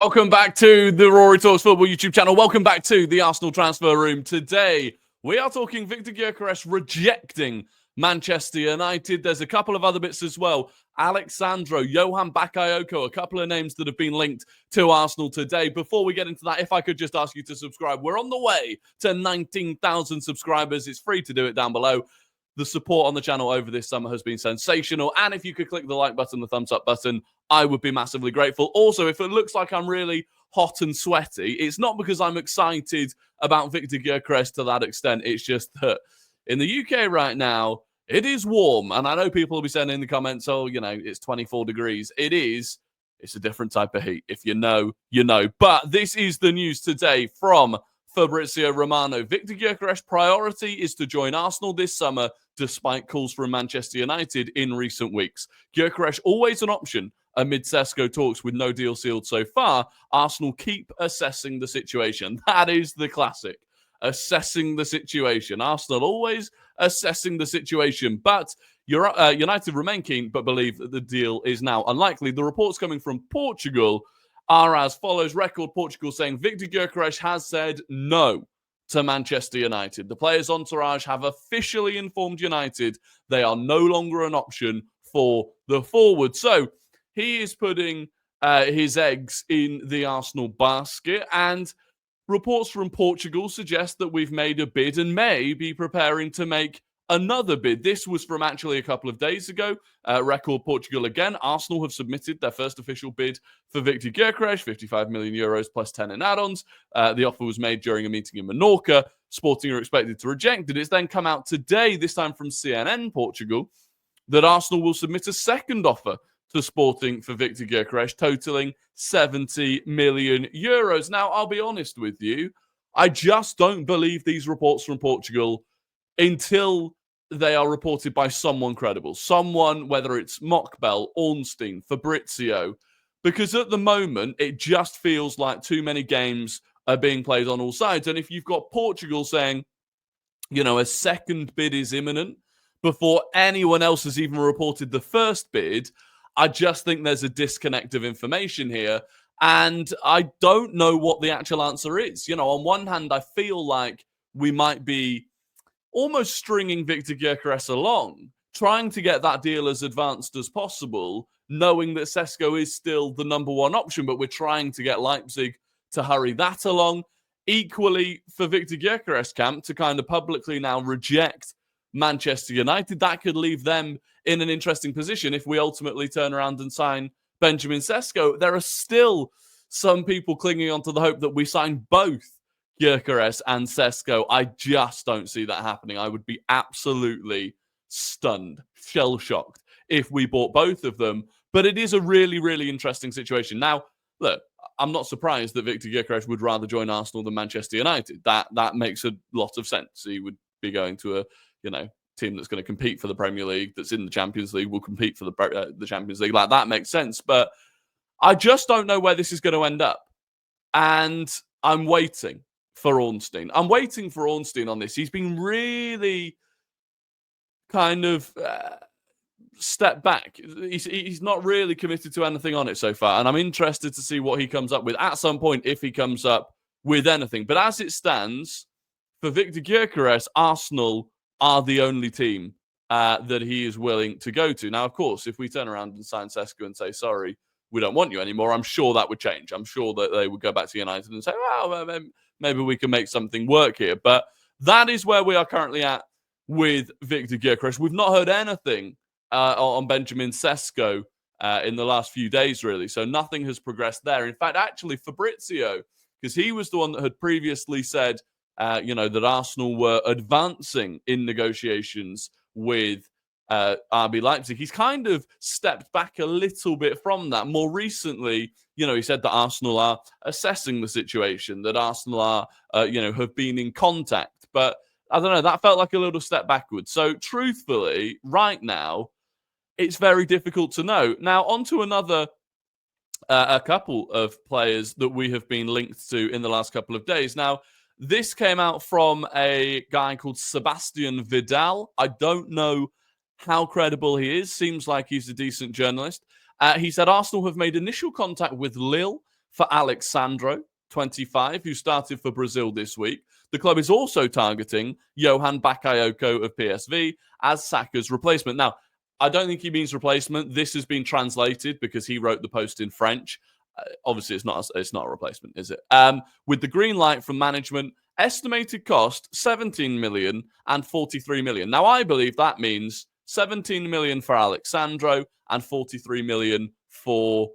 Welcome back to the Rory Talks Football YouTube channel. Welcome back to the Arsenal transfer room. Today, we are talking Victor Gyokeres rejecting Manchester United. There's a couple of other bits as well. Alexsandro, Johan Bakayoko, a couple of names that have been linked to Arsenal today. Before we get into that, if I could just ask you to subscribe. We're on the way to 19,000 subscribers. It's free to do it down below. The support on the channel over this summer has been sensational. And if you could click the like button, the thumbs up button, I would be massively grateful. Also, if it looks like I'm really hot and sweaty, it's not because I'm excited about Victor Gyokeres to that extent. It's just that in the UK right now, it is warm. And I know people will be saying in the comments, oh, you know, it's 24 degrees. It is. It's a different type of heat. If you know, you know. But this is the news today from Fabrizio Romano. Victor Gyokeres' priority is to join Arsenal this summer, despite calls from Manchester United in recent weeks. Gyokeres always an option amid Sesko talks with no deal sealed so far. Arsenal keep assessing the situation. That is the classic. Assessing the situation. Arsenal always assessing the situation. But United remain keen, but believe that the deal is now unlikely. The reports coming from Portugal are as follows. Record Portugal saying Victor Gyokeres has said no to Manchester United. The players' entourage have officially informed United they are no longer an option for the forward. So he is putting his eggs in the Arsenal basket, and reports from Portugal suggest that we've made a bid and may be preparing to make another bid. This was from actually a couple of days ago. Record Portugal again. Arsenal have submitted their first official bid for Victor Gyokeres, 55 million euros plus 10 in add-ons. The offer was made during a meeting in Menorca. Sporting are expected to reject it. It's then come out today, this time from CNN Portugal, that Arsenal will submit a second offer to Sporting for Victor Gyokeres, totaling 70 million euros. Now, I'll be honest with you, I just don't believe these reports from Portugal until they are reported by someone credible. Someone, whether it's Mockbell, Ornstein, Fabrizio, because at the moment, it just feels like too many games are being played on all sides. And if you've got Portugal saying, you know, a second bid is imminent before anyone else has even reported the first bid, I just think there's a disconnect of information here. And I don't know what the actual answer is. You know, on one hand, I feel like we might be almost stringing Victor Gyokeres along, trying to get that deal as advanced as possible, knowing that Sesko is still the number one option, but we're trying to get Leipzig to hurry that along. Equally, for Victor Gyokeres' camp to kind of publicly now reject Manchester United, that could leave them in an interesting position if we ultimately turn around and sign Benjamin Sesko. There are still some people clinging on to the hope that we sign both Gyokeres and Sesko. I just don't see that happening. I would be absolutely stunned, shell-shocked if we bought both of them. But it is a really, really interesting situation. Now, look, I'm not surprised that Victor Gyokeres would rather join Arsenal than Manchester United. That makes a lot of sense. He would be going to a, you know, team that's going to compete for the Premier League, that's in the Champions League, will compete for the Champions League. Like, that makes sense. But I just don't know where this is going to end up. And I'm waiting for Ornstein. I'm waiting for Ornstein on this. He's been really kind of step back. He's not really committed to anything on it so far. And I'm interested to see what he comes up with at some point, if he comes up with anything. But as it stands, for Victor Gyokeres, Arsenal are the only team that he is willing to go to. Now, of course, if we turn around and sign Sesko and say, sorry, we don't want you anymore, I'm sure that would change. I'm sure that they would go back to United and say, well, maybe we can make something work here. But that is where we are currently at with Victor Gyokeres. We've not heard anything on Benjamin Sesko in the last few days, really. So nothing has progressed there. In fact, actually, Fabrizio, because he was the one that had previously said, that Arsenal were advancing in negotiations with RB Leipzig. He's kind of stepped back a little bit from that. More recently, he said that Arsenal are assessing the situation, that Arsenal are, have been in contact. But I don't know, that felt like a little step backwards. So truthfully, right now, it's very difficult to know. Now, on to another, a couple of players that we have been linked to in the last couple of days. Now, this came out from a guy called Sebastian Vidal. I don't know how credible he is. Seems like he's a decent journalist. He said Arsenal have made initial contact with Lille for Alexsandro, 25, who started for Brazil this week. The club is also targeting Johan Bakayoko of PSV as Saka's replacement. Now, I don't think he means replacement. This has been translated because he wrote the post in French. Obviously, it's not a replacement, is it? With the green light from management, estimated cost 17 million and 43 million. Now, I believe that means 17 million for Alexsandro and 43 million for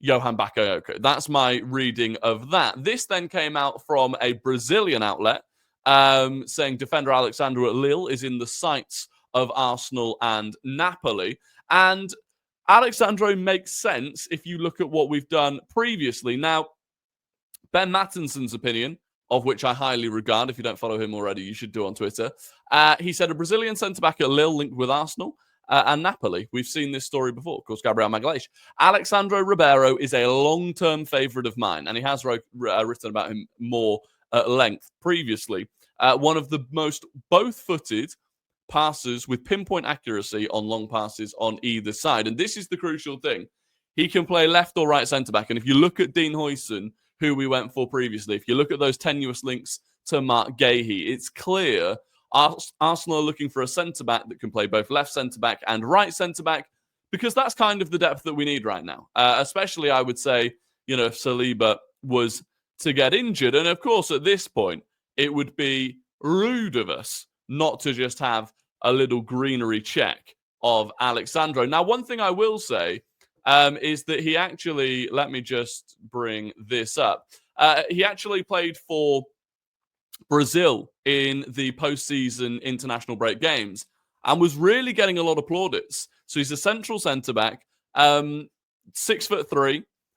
Johan Bakayoko. That's my reading of that. This then came out from a Brazilian outlet saying defender Alexsandro at Lille is in the sights of Arsenal and Napoli. And Alexsandro makes sense if you look at what we've done previously. Now, Ben Mattinson's opinion, of which I highly regard, if you don't follow him already, you should do on Twitter. He said a Brazilian centre-back at Lille linked with Arsenal and Napoli. We've seen this story before, of course, Gabriel Magalhaes. Alexandro Ribeiro is a long-term favourite of mine, and he has written about him more at length previously. One of the most both-footed passes with pinpoint accuracy on long passes on either side. And this is the crucial thing. He can play left or right centre-back. And if you look at Dean Huijsen, who we went for previously, if you look at those tenuous links to Mark Gahey, it's clear Arsenal are looking for a centre-back that can play both left centre-back and right centre-back, because that's kind of the depth that we need right now. Especially, I would say, if Saliba was to get injured. And of course, at this point, it would be rude of us not to just have a little greenery check of Alexsandro. Now, one thing I will say is that he actually, let me just bring this up. He actually played for Brazil in the postseason international break games and was really getting a lot of plaudits. So he's a central centre-back, 6'3".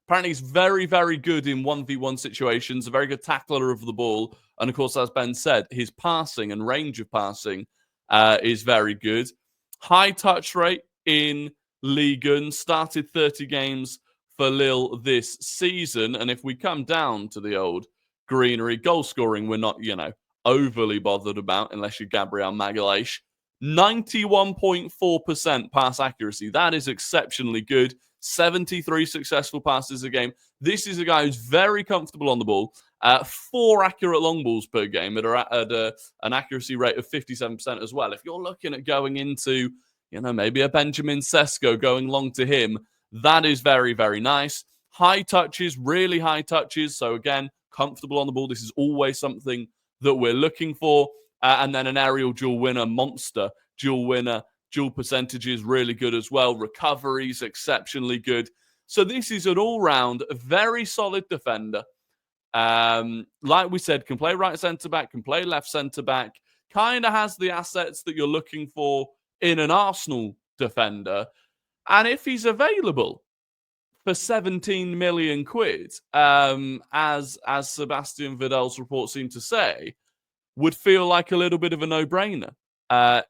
Apparently he's very, very good in 1v1 situations, a very good tackler of the ball. And of course, as Ben said, his passing and range of passing is very good. High touch rate in Ligue 1, started 30 games for Lille this season. And if we come down to the old greenery, goal scoring, we're not, overly bothered about unless you're Gabriel Magalhaes. 91.4% pass accuracy. That is exceptionally good. 73 successful passes a game. This is a guy who's very comfortable on the ball. 4 accurate long balls per game at an accuracy rate of 57% as well. If you're looking at going into, maybe a Benjamin Sesko going long to him, that is very, very nice. High touches, really high touches. So again, comfortable on the ball. This is always something that we're looking for. And then an aerial duel winner, monster duel winner. Dual percentages really good as well. Recoveries exceptionally good. So this is an all-round very solid defender. Like we said, can play right centre-back, can play left centre-back. Kind of has the assets that you're looking for in an Arsenal defender. And if he's available for 17 million quid, as Sebastian Vidal's report seemed to say, would feel like a little bit of a no-brainer.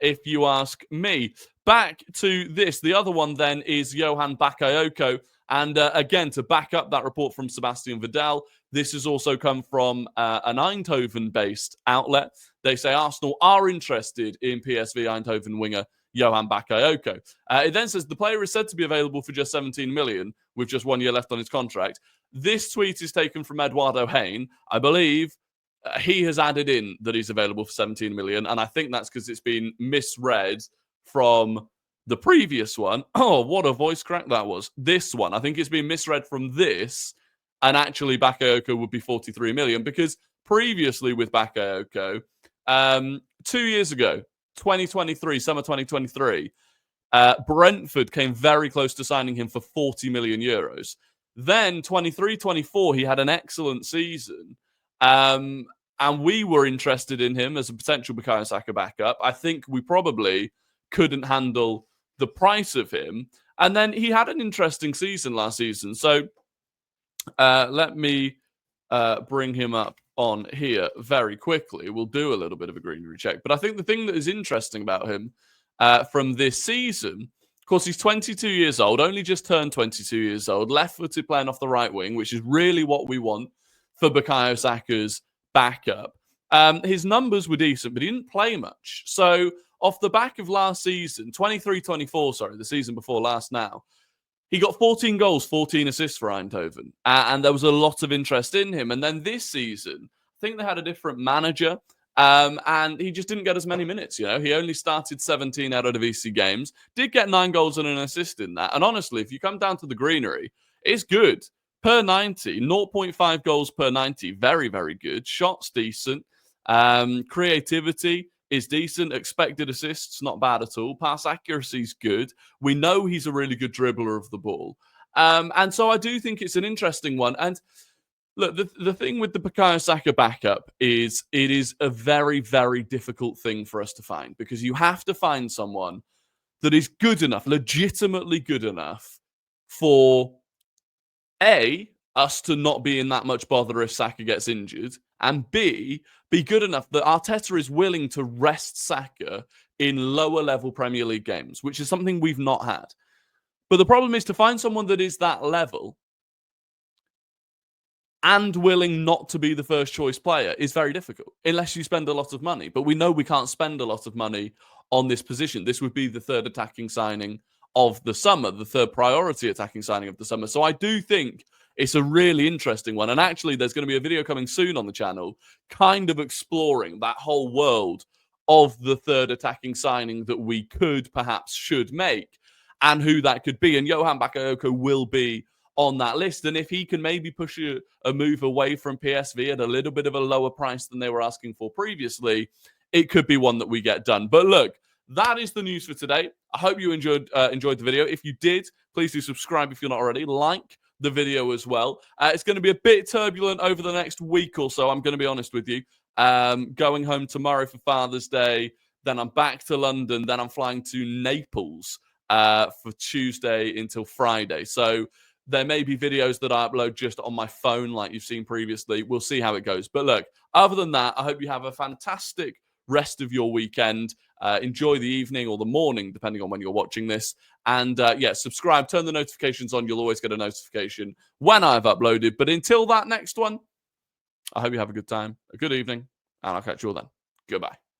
If you ask me. Back to this. The other one then is Johan Bakayoko. And again, to back up that report from Sebastian Vidal, this has also come from an Eindhoven-based outlet. They say Arsenal are interested in PSV Eindhoven winger Johan Bakayoko. It then says the player is said to be available for just 17 million with just 1 year left on his contract. This tweet is taken from Eduardo Hain. I believe he has added in that he's available for 17 million, and I think that's because it's been misread from the previous one. Oh, what a voice crack that was. This one, I think it's been misread from this, and actually Bakayoko would be 43 million, because previously with Bakayoko, 2 years ago, 2023, summer 2023, Brentford came very close to signing him for 40 million euros. Then 23-24, he had an excellent season. And we were interested in him as a potential Bukayo Saka backup. I think we probably couldn't handle the price of him. And then he had an interesting season last season. So let me bring him up on here very quickly. We'll do a little bit of a greenery check. But I think the thing that is interesting about him from this season, of course, he's 22 years old, only just turned 22 years old, left-footed playing off the right wing, which is really what we want for Bukayo Saka's backup. His numbers were decent, but he didn't play much. So off the back of last season, 23-24, the season before last now, he got 14 goals, 14 assists for Eindhoven. And there was a lot of interest in him. And then this season, I think they had a different manager. And he just didn't get as many minutes, you know. He only started 17 Eredivisie games, did get 9 goals and an assist in that. And honestly, if you come down to the greenery, it's good. Per 90, 0.5 goals per 90, very, very good. Shots, decent. Creativity is decent. Expected assists, not bad at all. Pass accuracy is good. We know he's a really good dribbler of the ball. And so I do think it's an interesting one. And look, the thing with the Bukayo Saka backup is it is a very, very difficult thing for us to find, because you have to find someone that is good enough, legitimately good enough for A, us to not be in that much bother if Saka gets injured, and B, be good enough that Arteta is willing to rest Saka in lower level Premier League games, which is something we've not had. But the problem is to find someone that is that level and willing not to be the first choice player is very difficult, unless you spend a lot of money. But we know we can't spend a lot of money on this position. This would be the third attacking signing of the summer, the third priority attacking signing of the summer. So I do think it's a really interesting one. And actually, there's going to be a video coming soon on the channel kind of exploring that whole world of the third attacking signing that we could, perhaps should make, and who that could be. And Johan Bakayoko will be on that list. And if he can maybe push a move away from PSV at a little bit of a lower price than they were asking for previously, it could be one that we get done. But look, that is the news for today. I hope you enjoyed the video. If you did, please do subscribe if you're not already. Like the video as well. It's going to be a bit turbulent over the next week or so, I'm going to be honest with you. Going home tomorrow for Father's Day, then I'm back to London, then I'm flying to Naples for Tuesday until Friday. So there may be videos that I upload just on my phone like you've seen previously. We'll see how it goes. But look, other than that, I hope you have a fantastic rest of your weekend. Enjoy the evening or the morning, depending on when you're watching this. And yeah, subscribe, turn the notifications on. You'll always get a notification when I've uploaded. But until that next one, I hope you have a good time, a good evening, and I'll catch you all then. Goodbye.